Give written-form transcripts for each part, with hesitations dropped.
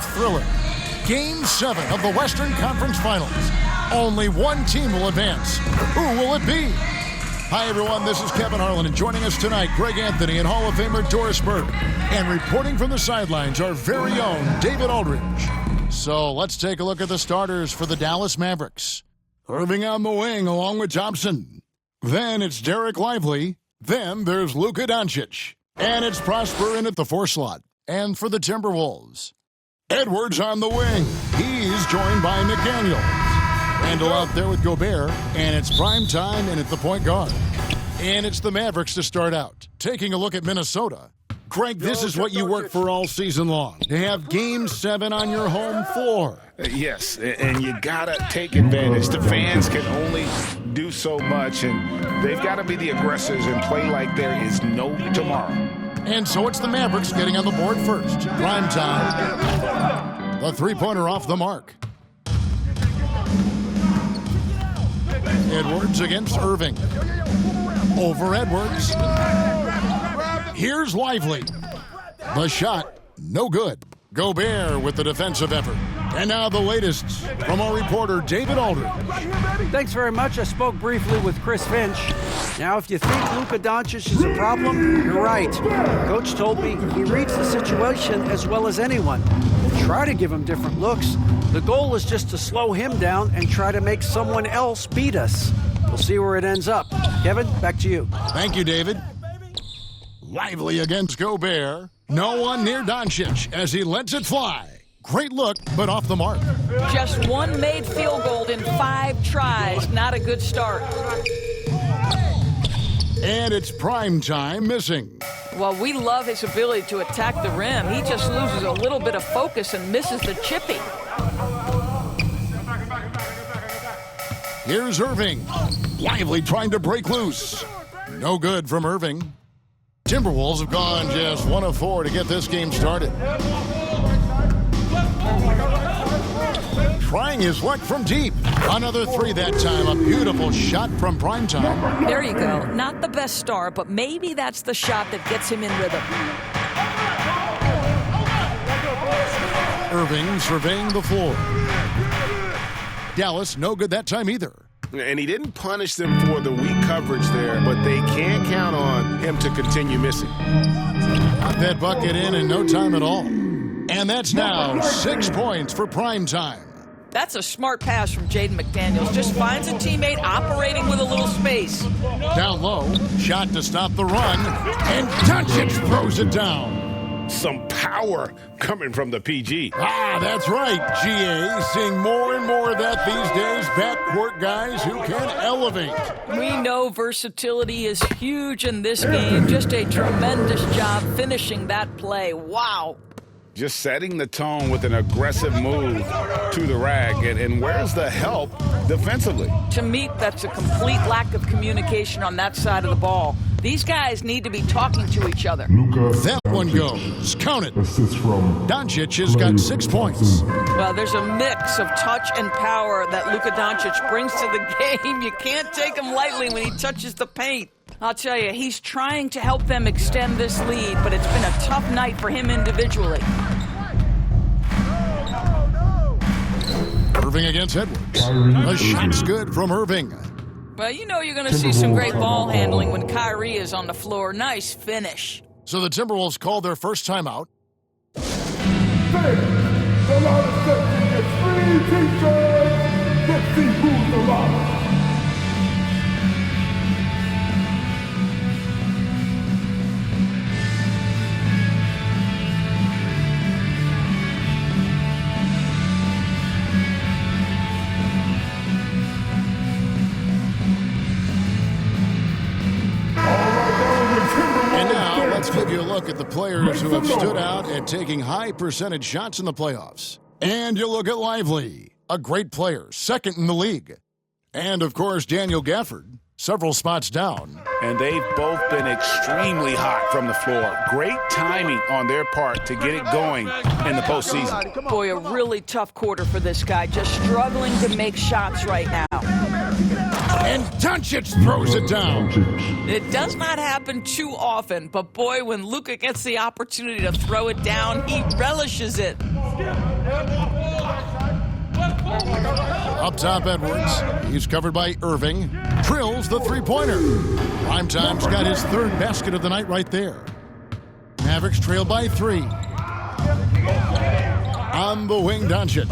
Thriller. Game 7 of the Western Conference Finals. Only one team will advance. Who will it be? Hi, everyone. This is Kevin Harlan, and joining us tonight, Greg Anthony and Hall of Famer Doris Burke. And reporting from the sidelines, our very own David Aldridge. So let's take a look at the starters for the Dallas Mavericks. Irving on the wing along with Thompson. Then it's Derek Lively. Then there's Luka Doncic. And it's Prosper in at the 4 slot. And for the Timberwolves, Edwards on the wing. He's joined by McDaniels. Randall out there with Gobert. And it's prime time and at the point guard. And it's the Mavericks to start out. Taking a look at Minnesota. Craig, this is what you work for all season long. To have Game 7 on your home floor. Yes, and you got to take advantage. The fans can only do so much, and they've got to be the aggressors and play like there is no tomorrow. And so it's the Mavericks getting on the board first. Prime time. The three-pointer off the mark. Edwards against Irving. Over Edwards. Here's Lively. The shot, no good. Gobert with the defensive effort. And now the latest from our reporter, David Aldridge. Thanks very much. I spoke briefly with Chris Finch. Now, if you think Luka Doncic is a problem, you're right. Coach told me he reads the situation as well as anyone. We'll try to give him different looks. The goal is just to slow him down and try to make someone else beat us. We'll see where it ends up. Kevin, back to you. Thank you, David. Lively against Gobert. No one near Doncic as he lets it fly. Great look, but off the mark. Just one made field goal in 5 tries. Not a good start. And it's prime time missing. Well, we love his ability to attack the rim. He just loses a little bit of focus and misses the chippy. Here's Irving. Lively trying to break loose. No good from Irving. Timberwolves have gone just 1 of 4 to get this game started. Trying his luck from deep. Another 3 that time. A beautiful shot from primetime. There you go. Not the best start, but maybe that's the shot that gets him in rhythm. Irving surveying the floor. Dallas, no good that time either. And he didn't punish them for the weak coverage there, but they can't count on him to continue missing. Got that bucket in no time at all. And that's now 6 points for prime time. That's a smart pass from Jaden McDaniels. Just finds a teammate operating with a little space. Down low, shot to stop the run, and Doncic throws it down. Some power coming from the PG. That's right, GA. Seeing more and more of that these days. Backcourt guys who can elevate. We know versatility is huge in this game. Just a tremendous job finishing that play. Wow. Just setting the tone with an aggressive move to the rack. And where's the help defensively? To me, that's a complete lack of communication on that side of the ball. These guys need to be talking to each other. That one goes. Count it. Doncic has got 6 points. Well, there's a mix of touch and power that Luka Doncic brings to the game. You can't take him lightly when he touches the paint. I'll tell you, he's trying to help them extend this lead, but it's been a tough night for him individually. Irving against Edwards. The shot's good from Irving. Well, you know you're going to see some great ball handling when Kyrie is on the floor. Nice finish. So the Timberwolves called their first timeout. The lot of section gets 3 t-shirts. Let's see who's the lot. Let's give you a look at the players who have stood out at taking high percentage shots in the playoffs. And you look at Lively, a great player, second in the league. And, of course, Daniel Gafford, several spots down. And they've both been extremely hot from the floor. Great timing on their part to get it going in the postseason. Boy, a really tough quarter for this guy, just struggling to make shots right now. And Doncic throws it down. It does not happen too often, but boy, when Luka gets the opportunity to throw it down, he relishes it. Up top, Edwards. He's covered by Irving. Drills the three-pointer. Primetime's got his third basket of the night right there. Mavericks trail by 3. On the wing, Doncic.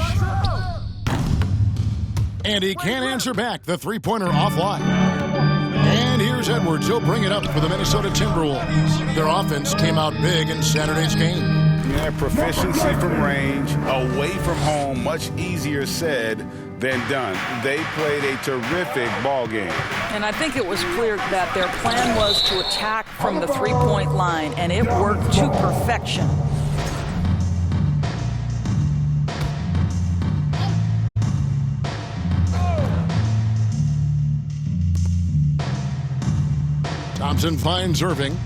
And he can't answer back. The three-pointer offline. And here's Edwards. He'll bring it up for the Minnesota Timberwolves. Their offense came out big in Saturday's game. Yeah, proficiency from range, away from home, much easier said than done. They played a terrific ball game. And I think it was clear that their plan was to attack from the three-point line, and it worked to perfection. Thompson finds Irving.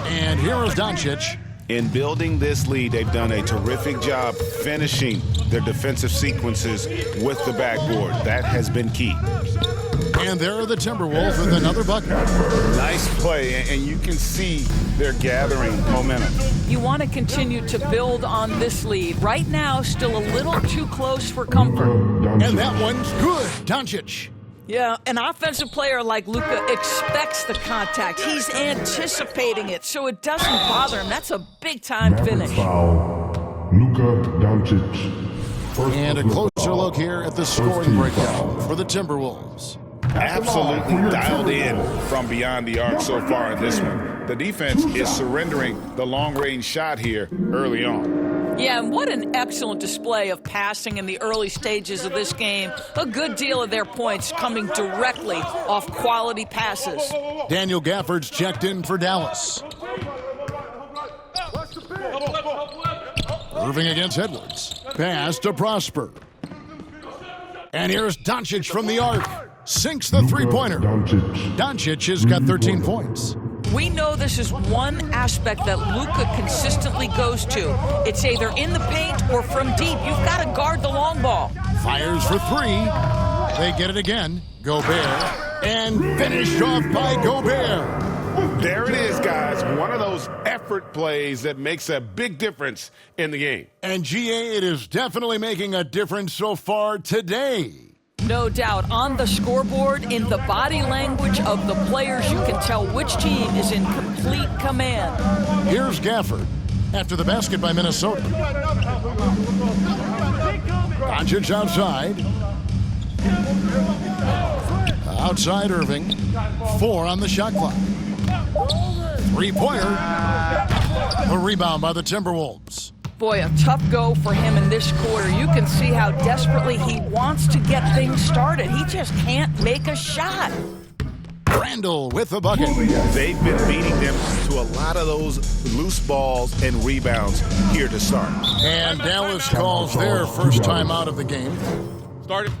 And here is Doncic. In building this lead, they've done a terrific job finishing their defensive sequences with the backboard. That has been key. And there are the Timberwolves with another bucket. Nice play, and you can see they're gathering momentum. You want to continue to build on this lead. Right now, still a little too close for comfort. And that one's good. Doncic. Yeah, an offensive player like Luka expects the contact. He's anticipating it, so it doesn't bother him. That's a big-time finish. Foul. Luka Doncic. And a closer look here at the scoring breakdown for the Timberwolves. Absolutely dialed in from beyond the arc so far in this one. The defense is surrendering the long-range shot here early on. Yeah, and what an excellent display of passing in the early stages of this game. A good deal of their points coming directly off quality passes. Daniel Gafford's checked in for Dallas. Irving against Edwards. Pass to Prosper. And here's Doncic from the arc. Sinks the three-pointer. Doncic has got 13 points. We know this is one aspect that Luka consistently goes to. It's either in the paint or from deep. You've got to guard the long ball. Fires for 3. They get it again. Gobert. And finished off by Gobert. There it is, guys. One of those effort plays that makes a big difference in the game. And GA, it is definitely making a difference so far today. No doubt. On the scoreboard, in the body language of the players, you can tell which team is in complete command. Here's Gafford after the basket by Minnesota. Doncic outside. Outside Irving. 4 on the shot clock. Three-pointer. A rebound by the Timberwolves. Boy, a tough go for him in this quarter. You can see how desperately he wants to get things started. He just can't make a shot. Randall with the bucket. They've been beating them to a lot of those loose balls and rebounds here to start. And Dallas calls their first time out of the game. Started.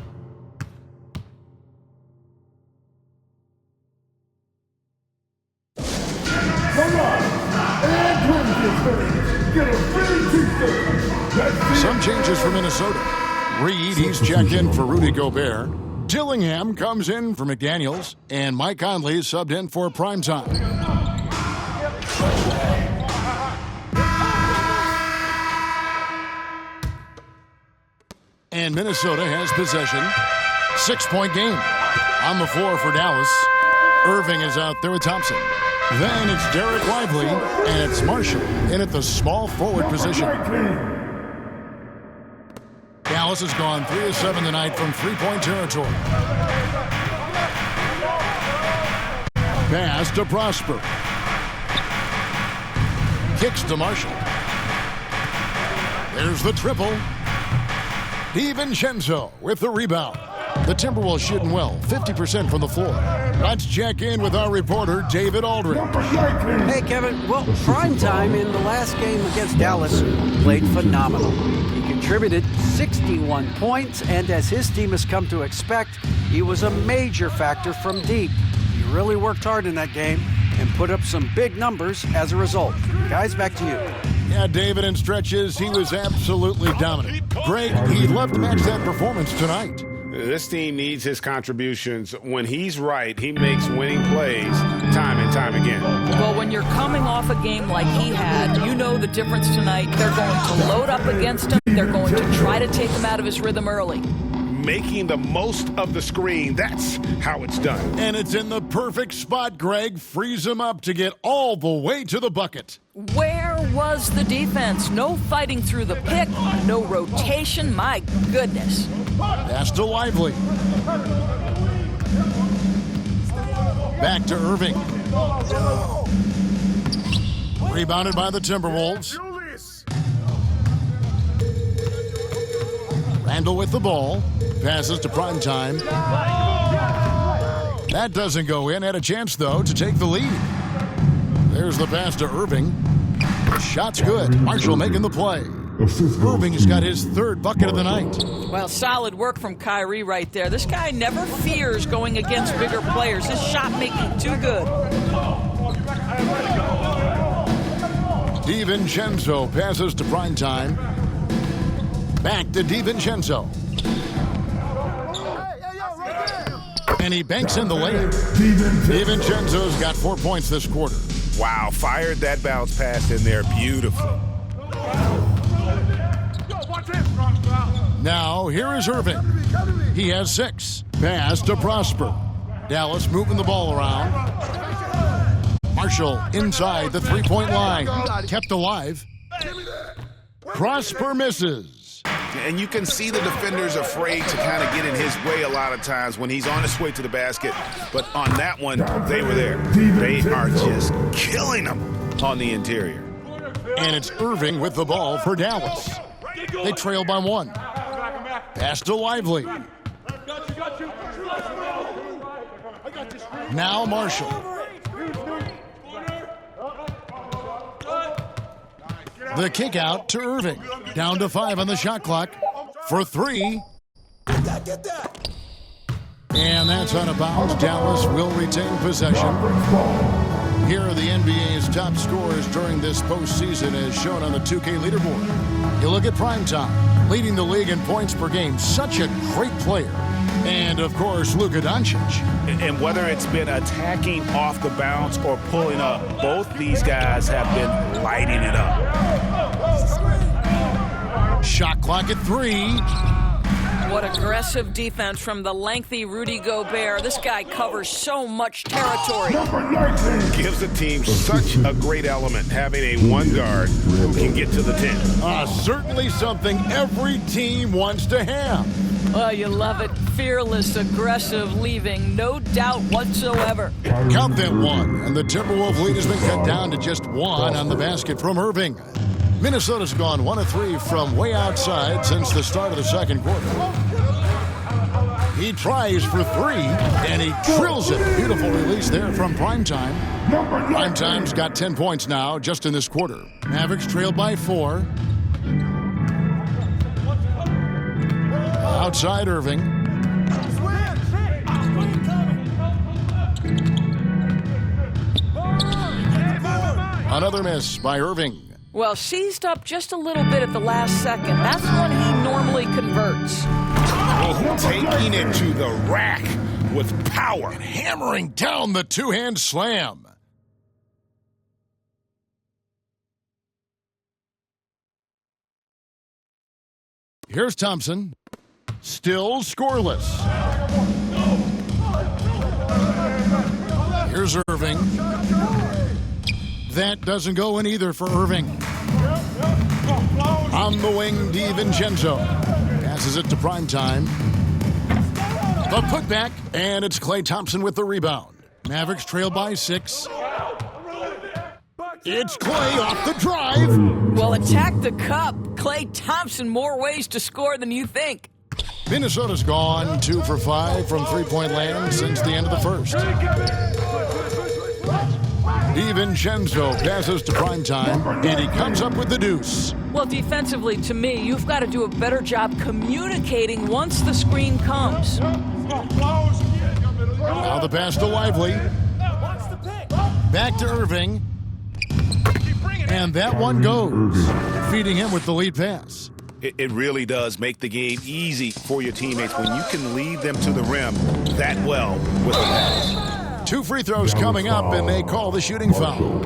Some changes for Minnesota. Reed, he's checked in for Rudy Gobert. Dillingham comes in for McDaniels. And Mike Conley subbed in for Primetime. And Minnesota has possession. 6-point game. On the floor for Dallas. Irving is out there with Thompson. Then it's Derek Lively, and it's Marshall in at the small forward position. Dallas has gone 3 of 7 tonight from three-point territory. Pass to Prosper. Kicks to Marshall. There's the triple. DiVincenzo with the rebound. The Timberwolves shooting well, 50% from the floor. Let's check in with our reporter, David Aldridge. Hey, Kevin. Well, Primetime in the last game against Dallas played phenomenal. He contributed 61 points, and as his team has come to expect, he was a major factor from deep. He really worked hard in that game and put up some big numbers as a result. Guys, back to you. Yeah, David, in stretches, he was absolutely dominant. Greg, he'd love to match that performance tonight. This team needs his contributions. When he's right, he makes winning plays time and time again. Well, when you're coming off a game like he had, you know the difference tonight. They're going to load up against him. They're going to try to take him out of his rhythm early. Making the most of the screen, that's how it's done. And it's in the perfect spot, Greg. Frees him up to get all the way to the bucket. Where was the defense? No fighting through the pick, no rotation. My goodness. Pass to Lively. Back to Irving. Rebounded by the Timberwolves. Randall with the ball. Passes to Primetime. That doesn't go in. Had a chance, though, to take the lead. There's the pass to Irving. Shot's good. Marshall making the play. Irving has got his third bucket of the night. Well, solid work from Kyrie right there. This guy never fears going against bigger players. His shot making too good. DiVincenzo passes to Primetime. Back to DiVincenzo. And he banks in the layup. DiVincenzo's got 4 points this quarter. Wow, fired that bounce pass in there beautifully. Now, here is Irving. He has 6. Pass to Prosper. Dallas moving the ball around. Marshall inside the three-point line. Kept alive. Prosper misses. And you can see the defenders afraid to kind of get in his way a lot of times when he's on his way to the basket. But on that one, they were there. They are just killing them on the interior. And it's Irving with the ball for Dallas. They trail by 1. Pass to Lively. Now Marshall. The kick out to Irving. Down to 5 on the shot clock. For 3. And that's out of bounds. Dallas will retain possession. Here are the NBA's top scorers during this postseason as shown on the 2K leaderboard. You look at Primetime, leading the league in points per game. Such a great player. And, of course, Luka Doncic. And whether it's been attacking off the bounce or pulling up, both these guys have been lighting it up. Shot clock at 3. What aggressive defense from the lengthy Rudy Gobert. This guy covers so much territory. Gives the team such a great element, having a one guard who can get to the 10. Certainly something every team wants to have. Oh, you love it. Fearless, aggressive, leaving no doubt whatsoever. Count that 1, and the Timberwolves lead has been cut down to just 1 on the basket from Irving. Minnesota's gone 1 of 3 from way outside since the start of the second quarter. He tries for 3, and he drills it. Beautiful release there from Primetime. Primetime's got 10 points now just in this quarter. Mavericks trail by 4. Outside Irving. Another miss by Irving. Well, seized up just a little bit at the last second. That's when he normally converts. Taking it to the rack with power. And hammering down the two-hand slam. Here's Thompson. Still scoreless. Here's Irving. That doesn't go in either for Irving. On the wing, DiVincenzo. Passes it to Primetime. The putback, and it's Klay Thompson with the rebound. Mavericks trail by 6. It's Klay off the drive. Well, attack the cup. Klay Thompson, more ways to score than you think. Minnesota's gone 2 for 5 from three-point land since the end of the first. DiVincenzo passes to Primetime, and he comes up with the deuce. Well, defensively, to me, you've got to do a better job communicating once the screen comes. Now the pass to Lively. Back to Irving. And that one goes, feeding him with the lead pass. It really does make the game easy for your teammates when you can lead them to the rim that well with a pass. 2 free throws coming up, and they call the shooting foul.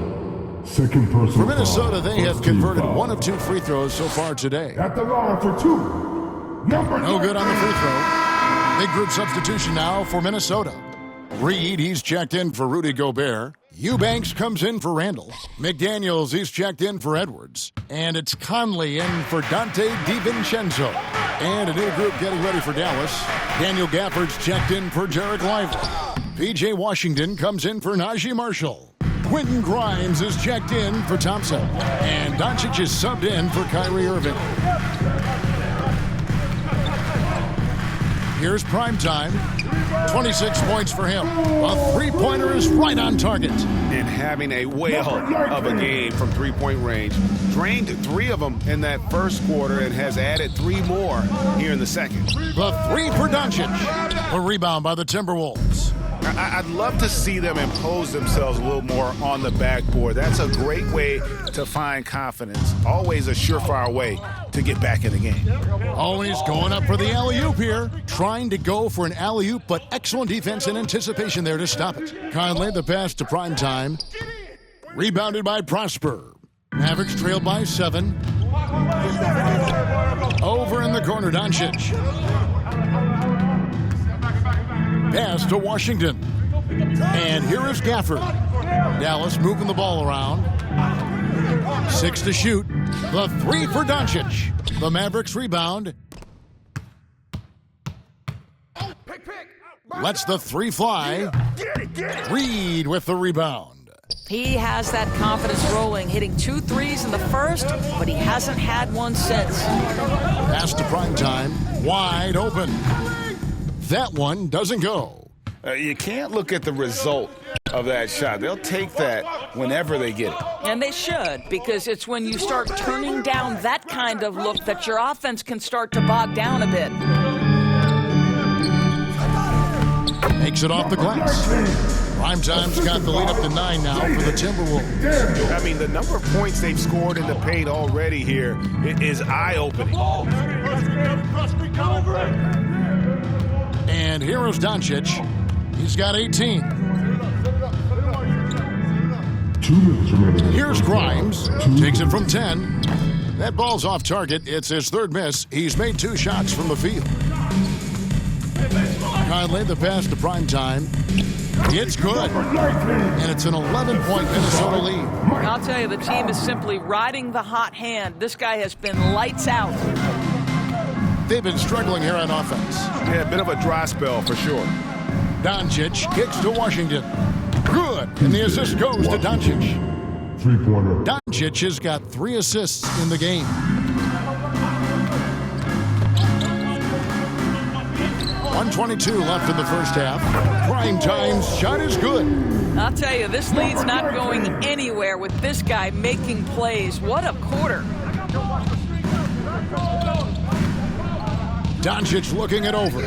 Second person For Minnesota, foul. they have First team converted foul. 1 of 2 free throws so far today. At the line for 2. No good on the free throw. Big group substitution now for Minnesota. Reed, he's checked in for Rudy Gobert. Eubanks comes in for Randall. McDaniels, he's checked in for Edwards. And it's Conley in for Dante DiVincenzo. And a new group getting ready for Dallas. Daniel Gafford's checked in for Jarek Lively. P.J. Washington comes in for Najee Marshall. Quentin Grimes is checked in for Thompson. And Doncic is subbed in for Kyrie Irving. Here's primetime. 26 points for him. A three-pointer is right on target. And having a whale of a game from three-point range. Drained 3 of them in that first quarter and has added 3 more here in the second. The 3 for Doncic. A rebound by the Timberwolves. I'd love to see them impose themselves a little more on the backboard. That's a great way to find confidence. Always a surefire way to get back in the game. Always going up for the alley-oop here. Trying to go for an alley-oop, but excellent defense and anticipation there to stop it. Conley, the pass to primetime. Rebounded by Prosper. Mavericks trailed by 7. Over in the corner, Doncic. Pass to Washington. And here is Gafford. Dallas moving the ball around. 6 to shoot. The 3 for Doncic. The Mavericks rebound. Lets the 3 fly. Reed with the rebound. He has that confidence rolling, hitting 2 threes in the first, but he hasn't had one since. Pass to primetime. Wide open. That one doesn't go. You can't look at the result of that shot. They'll take that whenever they get it. And they should, because it's when you start turning down that kind of look that your offense can start to bog down a bit. Makes it off the glass. Primetime's got the lead up to 9 now for the Timberwolves. I mean, the number of points they've scored in the paint already here is eye-opening. And here is Doncic. He's got 18. 2 minutes remaining. Here's Grimes. Takes it from 10. That ball's off target. It's his 3rd miss. He's made 2 shots from the field. Conley, the pass to primetime. It's good. And it's an 11-point Minnesota lead. I'll tell you, the team is simply riding the hot hand. This guy has been lights out. They've been struggling here on offense. Yeah, a bit of a dry spell for sure. Doncic kicks to Washington. Good. And the assist goes to Doncic. 3-pointer. Doncic has got 3 assists in the game. 1:22 left in the first half. Primetime's shot is good. I'll tell you, this lead's not going anywhere with this guy making plays. What a quarter. Doncic looking it over.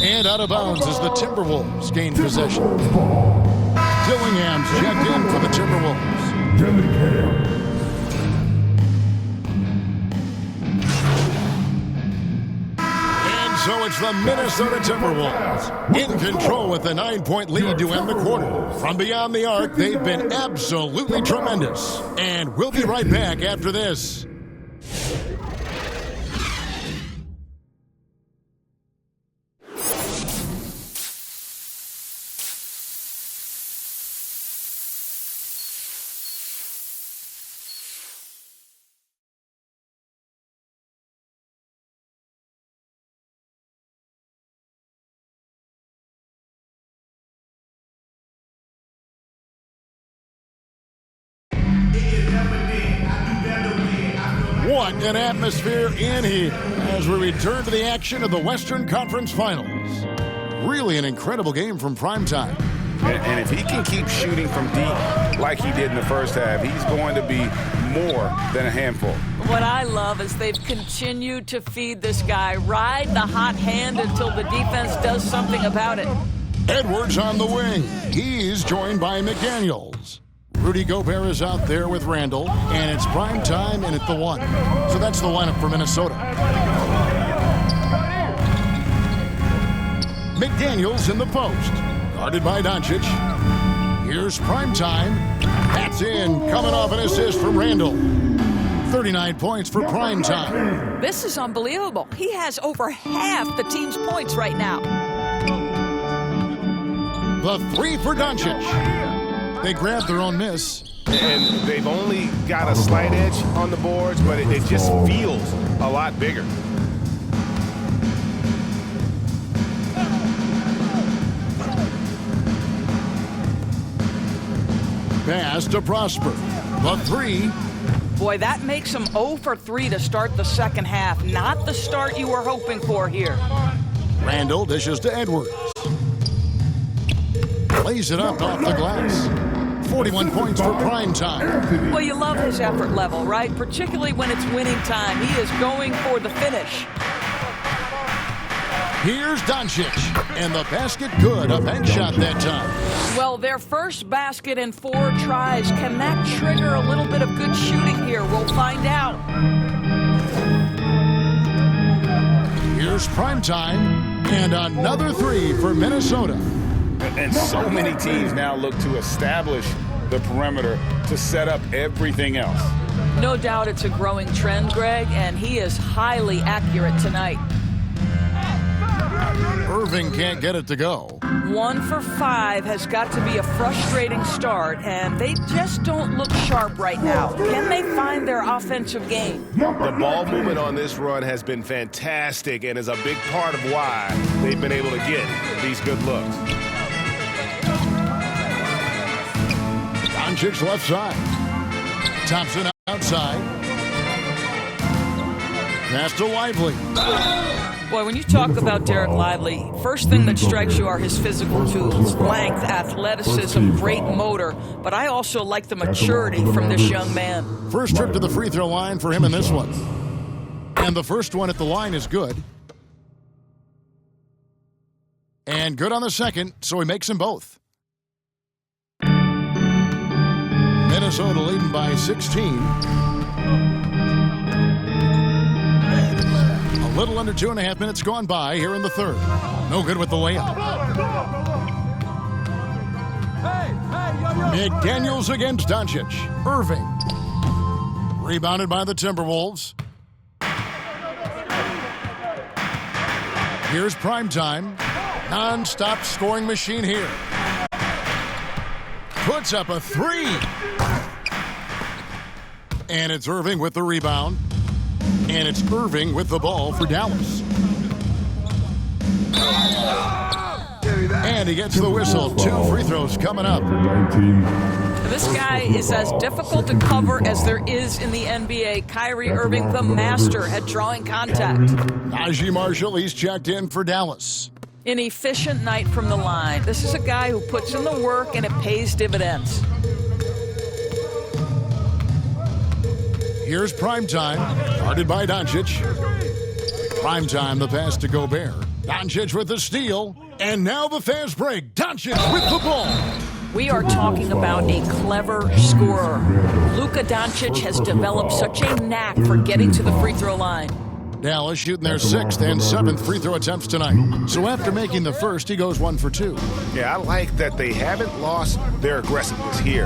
And out of bounds as the Timberwolves gain possession. Dillingham's checked in for the Timberwolves. Dillingham. And so it's the Minnesota Timberwolves in control with a 9-point lead to end the quarter. From beyond the arc, they've been absolutely tremendous. And we'll be right back after this. What an atmosphere in here as we return to the action of the Western Conference Finals. Really an incredible game from primetime. And if he can keep shooting from deep like he did in the first half, he's going to be more than a handful. What I love is they've continued to feed this guy, ride the hot hand until the defense does something about it. Edwards on the wing. He's joined by McDaniels. Rudy Gobert is out there with Randall, and it's prime time and at the 1. So that's the lineup for Minnesota. McDaniels in the post, guarded by Doncic. Here's prime time. That's in, coming off an assist from Randall. 39 points for prime time. This is unbelievable. He has over half the team's points right now. The 3 for Doncic. They grabbed their own miss. And they've only got a slight edge on the boards, but it just feels a lot bigger. Pass to Prosper. The 3. Boy, that makes him 0 for 3 to start the second half. Not the start you were hoping for here. Randall dishes to Edwards. Lays it up off the glass. 41 points for prime time. Well, you love his effort level, right? Particularly when it's winning time. He is going for the finish. Here's Doncic, and the basket good. A bank shot that time. Well, their first basket in 4 tries. Can that trigger a little bit of good shooting here? We'll find out. Here's prime time, and another 3 for Minnesota. And so many teams now look to establish the perimeter to set up everything else. No doubt it's a growing trend, Greg, and he is highly accurate tonight. Irving can't get it to go. 1 for 5 has got to be a frustrating start, and they just don't look sharp right now. Can they find their offensive game? The ball movement on this run has been fantastic and is a big part of why they've been able to get these good looks. Doncic left side. Thompson outside. Pass to Lively. Boy, when you talk about Derek Lively, first thing that strikes you are his physical tools, length, athleticism, great motor. But I also like the maturity from this young man. First trip to the free throw line for him in this one. And the first one at the line is good. And good on the second, so he makes them both. Minnesota leading by 16. A little under 2.5 minutes gone by here in the third. No good with the layup. McDaniels against Doncic. Irving. Rebounded by the Timberwolves. Here's prime time. Non-stop scoring machine here. Puts up a 3. And it's Irving with the rebound. And it's Irving with the ball for Dallas. And he gets the whistle. 2 free throws coming up. This guy is as difficult to cover as there is in the NBA. Kyrie Irving, the master at drawing contact. Najee Marshall, he's checked in for Dallas. An efficient night from the line. This is a guy who puts in the work and it pays dividends. Here's prime time, guarded by Doncic. Prime time, the pass to Gobert. Doncic with the steal, and now the fast break. Doncic with the ball. We are talking about a clever scorer. Luka Doncic has developed such a knack for getting to the free throw line. Dallas shooting their 6th and 7th free throw attempts tonight. So after making the first, he goes 1 for 2. Yeah, I like that they haven't lost their aggressiveness here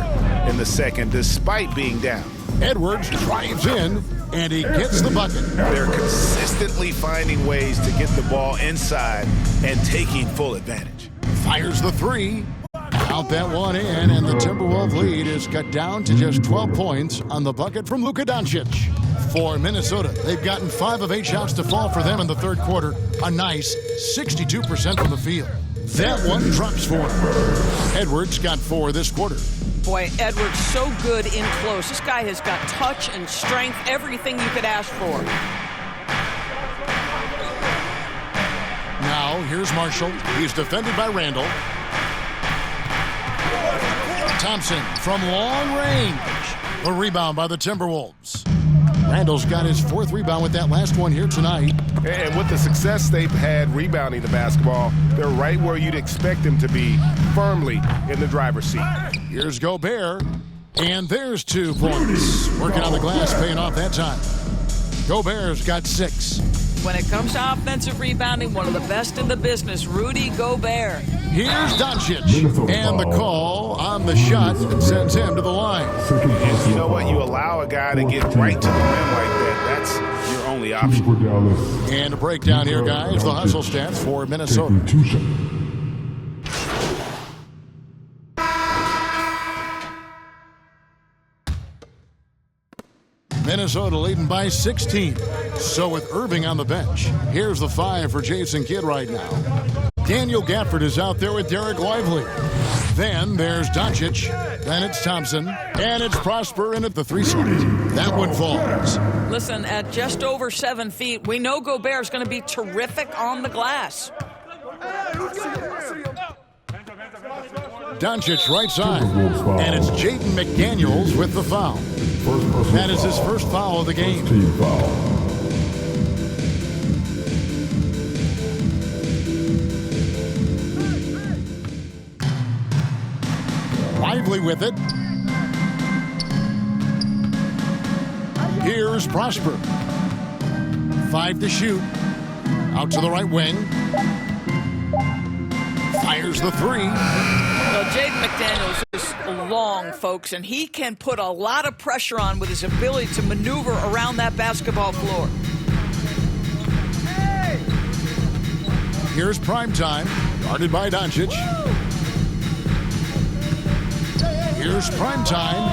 in the second, despite being down. Edwards drives in, and he gets the bucket. They're consistently finding ways to get the ball inside and taking full advantage. Fires the 3. Count that one in, and the Timberwolves lead is cut down to just 12 points on the bucket from Luka Doncic. For Minnesota, they've gotten 5 of 8 shots to fall for them in the third quarter. A nice 62% from the field. That one drops for him. Edwards got 4 this quarter. Boy, Edwards so good in close. This guy has got touch and strength, everything you could ask for. Now, here's Marshall. He's defended by Randall. Thompson from long range. The rebound by the Timberwolves. Randall's got his 4th rebound with that last one here tonight. And with the success they've had rebounding the basketball, they're right where you'd expect them to be, firmly in the driver's seat. Here's Gobert. And there's 2 points. Working on the glass, paying off that time. Gobert's got 6. When it comes to offensive rebounding, one of the best in the business, Rudy Gobert. Here's Doncic. And the call on the shot that sends him to the line. And you know what? You allow a guy to get right to the rim like that. That's your only option. And a breakdown here, guys. The hustle stats for Minnesota. Minnesota leading by 16. So with Irving on the bench, here's the 5 for Jason Kidd right now. Daniel Gafford is out there with Derek Lively. Then there's Doncic. Then it's Thompson. And it's Prosper in at the 3 slot. That one falls. Listen, at just over 7 feet, we know Gobert's going to be terrific on the glass. Doncic right side. And it's Jaden McDaniels with the foul. That is his first foul of the game. Lively with it. Here's Prosper. 5 to shoot. Out to the right wing. Fires the 3. Well, Jaden McDaniels is long, folks, and he can put a lot of pressure on with his ability to maneuver around that basketball floor. Here's prime time, guarded by Doncic. Here's prime time,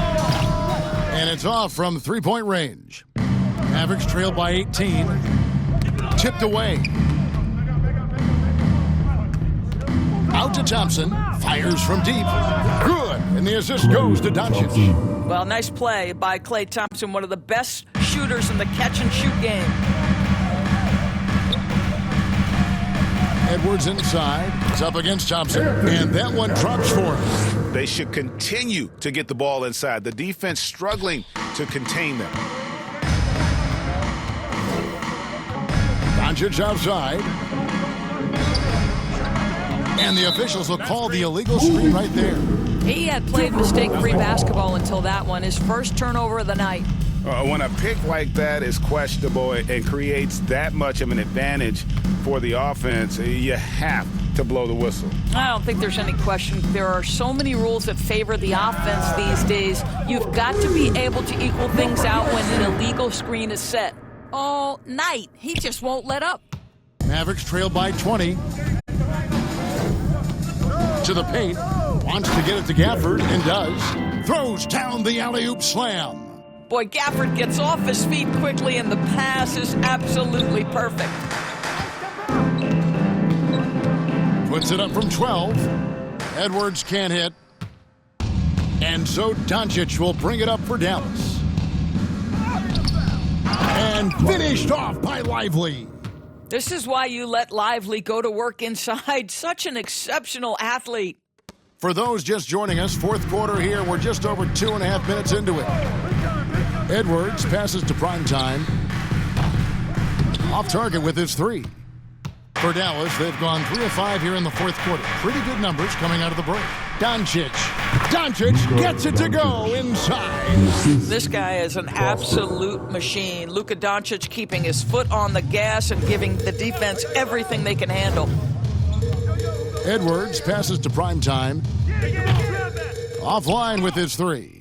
and it's off from 3-point range. Mavericks trail by 18. Tipped away. Out to Thompson. Fires from deep. Good. And the assist goes to Doncic. Well, nice play by Klay Thompson, one of the best shooters in the catch-and-shoot game. Edwards inside. It's up against Thompson. And that one drops for him. They should continue to get the ball inside. The defense struggling to contain them. Doncic outside. And the officials will call the illegal screen right there. He had played mistake-free basketball until that one, his first turnover of the night. When a pick like that is questionable and creates that much of an advantage for the offense, you have to blow the whistle. I don't think there's any question. There are so many rules that favor the offense these days. You've got to be able to equal things out when an illegal screen is set. All night, he just won't let up. Mavericks trail by 20. To the paint. Wants to get it to Gafford and does. Throws down the alley-oop slam. Boy, Gafford gets off his feet quickly, and the pass is absolutely perfect. Puts it up from 12. Edwards can't hit. And so Doncic will bring it up for Dallas. And finished off by Lively. This is why you let Lively go to work inside. Such an exceptional athlete. For those just joining us, fourth quarter here. We're just over 2.5 minutes into it. Edwards passes to primetime. Off target with his 3. For Dallas, they've gone 3 of 5 here in the fourth quarter. Pretty good numbers coming out of the break. Doncic gets it to go inside. This guy is an absolute machine. Luka Doncic keeping his foot on the gas and giving the defense everything they can handle. Edwards passes to primetime. Offline with his 3.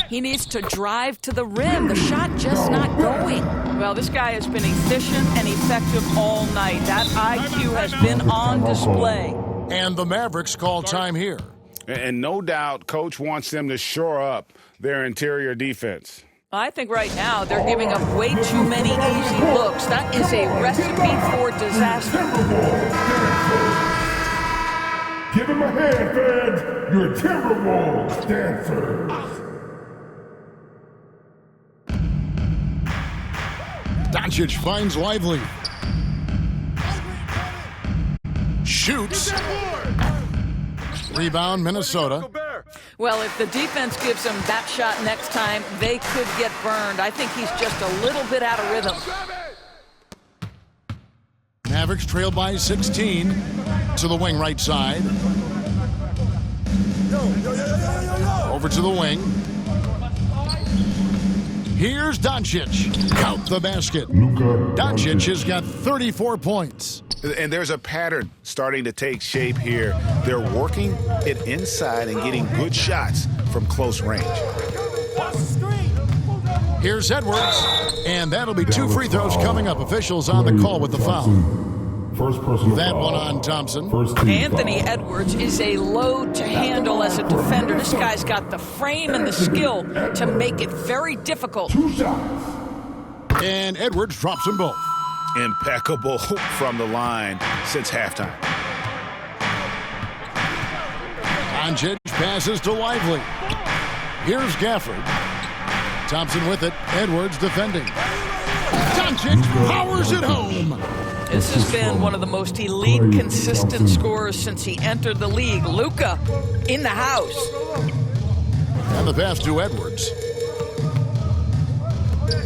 He needs to drive to the rim. The shot just not going. Well, this guy has been efficient and effective all night. That IQ has been on display. And the Mavericks call time here. And no doubt, Coach wants them to shore up their interior defense. I think right now they're giving up way too many easy looks. That is a recipe for disaster. Give him a hand, fans. Your Timberwolves dancers. Doncic finds Lively. Shoots. Rebound, Minnesota. Well, if the defense gives him that shot next time, they could get burned. I think he's just a little bit out of rhythm. Mavericks trail by 16 to the wing right side. Over to the wing. Here's Doncic. Count the basket. Doncic has got 34 points. And there's a pattern starting to take shape here. They're working it inside and getting good shots from close range. Here's Edwards. And that'll be 2 free throws coming up. Officials on the call with the foul. First personal That foul. one on Thompson. Anthony Edwards is a load to handle as a defender. This guy's got the frame and the skill to make it very difficult. 2 shots. And Edwards drops them both. Impeccable from the line since halftime. Doncic passes to Lively. Here's Gafford. Thompson with it. Edwards defending. Doncic powers it home. This has been one of the most elite, consistent scorers since he entered the league. Luka in the house. And the pass to Edwards.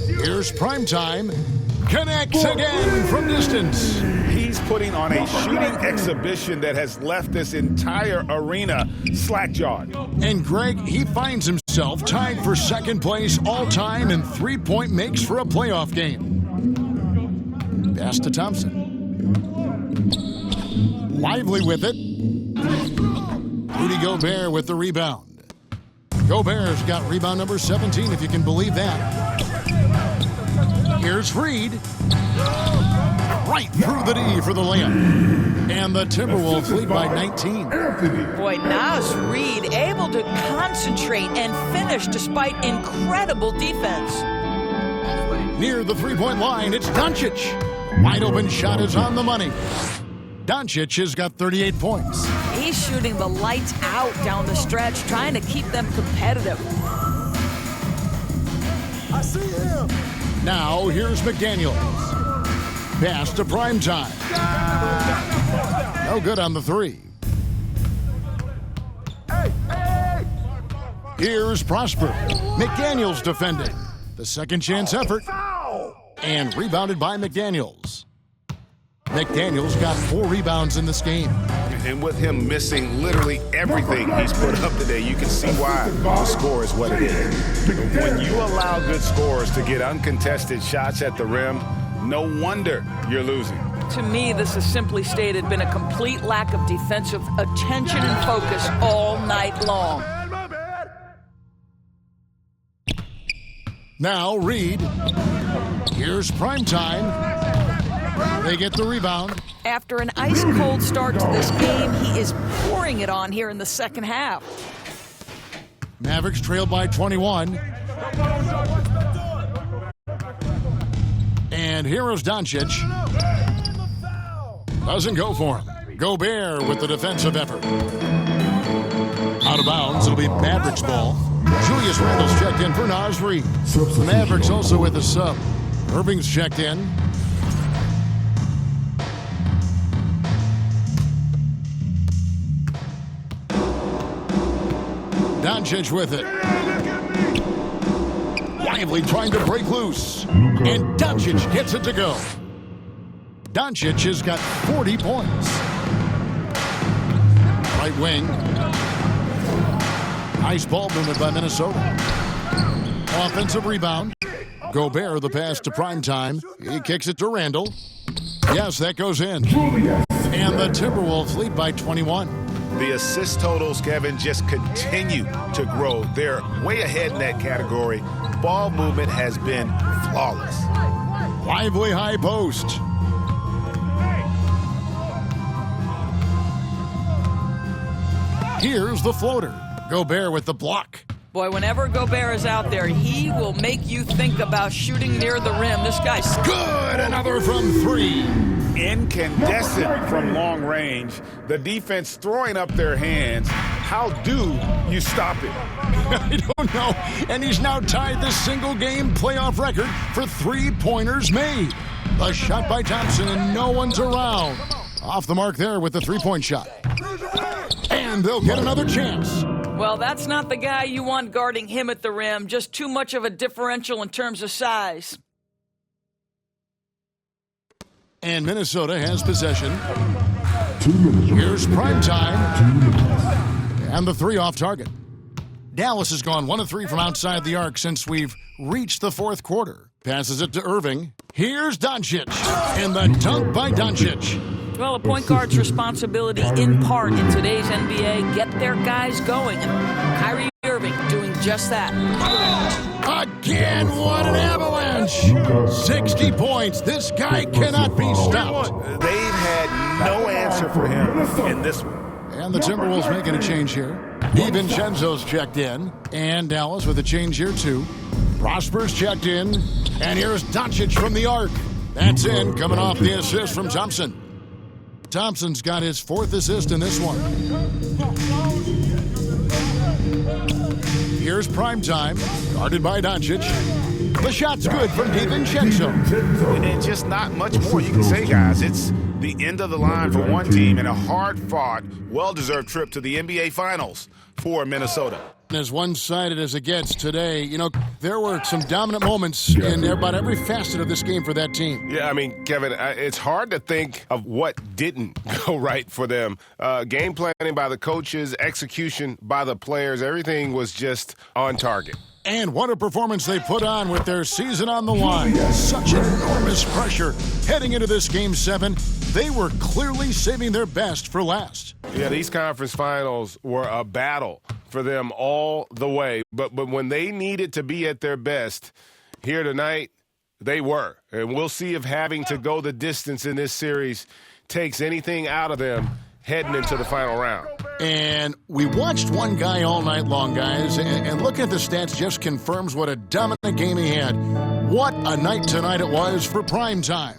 Here's Primetime. Connects again from distance. He's putting on a shooting exhibition that has left this entire arena slack-jawed. And Greg, he finds himself tied for second place all-time in three-point makes for a playoff game. Pass to Thompson. Lively with it. Rudy Gobert with the rebound. Gobert's got rebound number 17, if you can believe that. Here's Reed. Right through the D for the layup. And the Timberwolves lead by 19. Boy, Nas Reed able to concentrate and finish despite incredible defense. Near the three-point line, it's Doncic. Wide open shot is on the money. Doncic has got 38 points. He's shooting the lights out down the stretch, trying to keep them competitive. I see him. Now, here's McDaniels. Pass to Primetime. No good on the three. Here's Prosper. McDaniels defending. The second chance effort. And rebounded by McDaniels. McDaniels got 4 rebounds in this game. And with him missing literally everything he's put up today, you can see why the score is what it is. When you allow good scorers to get uncontested shots at the rim, no wonder you're losing. To me, this is simply stated been a complete lack of defensive attention and focus all night long. Now Reed. Here's Primetime. They get the rebound. After an ice-cold start to this game, he is pouring it on here in the second half. Mavericks trailed by 21. And here is Doncic. Doesn't go for him. Gobert with the defensive effort. Out of bounds, it'll be Mavericks ball. Julius Randle's checked in for Nas Reed. The Mavericks also with a sub. Irving's checked in. Doncic with it. Lively trying to break loose. And Doncic gets it to go. Doncic has got 40 points. Right wing. Nice ball movement by Minnesota. Offensive rebound. Gobert the pass to Primetime. He kicks it to Randle. Yes, that goes in. And the Timberwolves lead by 21. The assist totals, Kevin, just continue to grow. They're way ahead in that category. Ball movement has been flawless. Lively high post. Here's the floater. Gobert with the block. Boy, whenever Gobert is out there, he will make you think about shooting near the rim. This guy's good. Another from 3. Incandescent from long range. The defense throwing up their hands. How do you stop it? I don't know. And he's now tied the single-game playoff record for three-pointers made. A shot by Thompson, and no one's around. Off the mark there with the three-point shot. And they'll get another chance. Well, that's not the guy you want guarding him at the rim. Just too much of a differential in terms of size. And Minnesota has possession. 2 minutes. Here's Primetime. And the 3 off target. Dallas has gone 1 of 3 from outside the arc since we've reached the fourth quarter. Passes it to Irving. Here's Doncic. And the dunk by Doncic. Well, a point guard's responsibility in part in today's NBA, get their guys going. And Kyrie Irving doing just that. Again, what an avalanche. 60 points. This guy cannot be stopped. They've had no answer for him in this one. And the Timberwolves making a change here. DiVincenzo's checked in. And Dallas with a change here, too. Prosper's checked in. And here's Doncic from the arc. That's in, coming off the assist from Thompson. Thompson's got his 4th assist in this one. Here's primetime, guarded by Doncic. The shot's good from DiVincenzo. And just not much more you can say, guys. It's the end of the line for one team and a hard-fought, well-deserved trip to the NBA Finals for Minnesota. As one-sided as it gets today, you know, there were some dominant moments in about every facet of this game for that team. Yeah, I mean, Kevin, it's hard to think of what didn't go right for them. Game planning by the coaches, execution by the players, everything was just on target. And what a performance they put on with their season on the line. Such enormous pressure heading into this Game 7. They were clearly saving their best for last. Yeah, these conference finals were a battle for them all the way. But when they needed to be at their best here tonight, they were. And we'll see if having to go the distance in this series takes anything out of them heading into the final round. And we watched one guy all night long, guys, and looking at the stats just confirms what a dominant game he had. What a night tonight it was for primetime.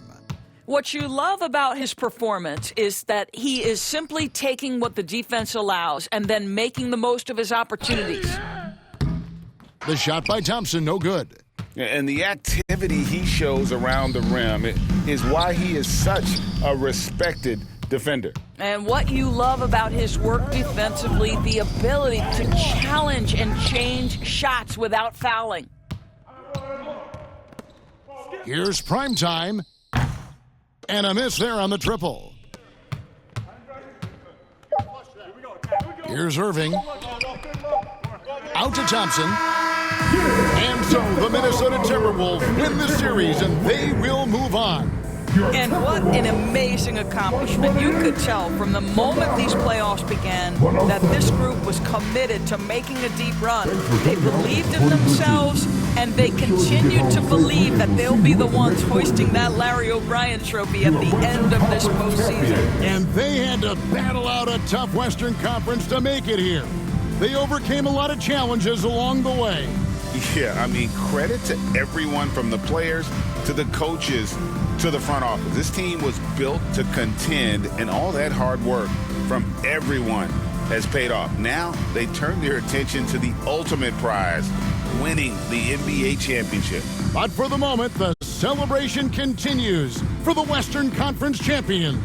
What you love about his performance is that he is simply taking what the defense allows and then making the most of his opportunities. The shot by Thompson, no good. And the activity he shows around the rim is why he is such a respected defender. And what you love about his work defensively, the ability to challenge and change shots without fouling. Here's primetime. And a miss there on the triple. Here's Irving. Out to Thompson. And so the Minnesota Timberwolves win the series, and they will move on. And what an amazing accomplishment. You could tell from the moment these playoffs began that this group was committed to making a deep run. They believed in themselves, and they continue to believe that they'll be the ones hoisting that Larry O'Brien trophy at the end of this postseason. And they had to battle out a tough Western Conference to make it here. They overcame a lot of challenges along the way. Yeah, I mean, credit to everyone from the players to the coaches to the front office. This team was built to contend, and all that hard work from everyone has paid off. Now they turn their attention to the ultimate prize, winning the NBA championship. But for the moment, the celebration continues for the Western Conference champion.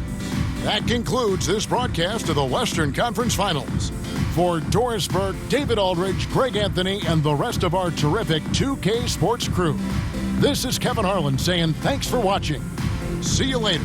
That concludes this broadcast of the Western Conference Finals. For Doris Burke, David Aldridge, Greg Anthony, and the rest of our terrific 2K Sports crew, this is Kevin Harlan saying thanks for watching. See you later.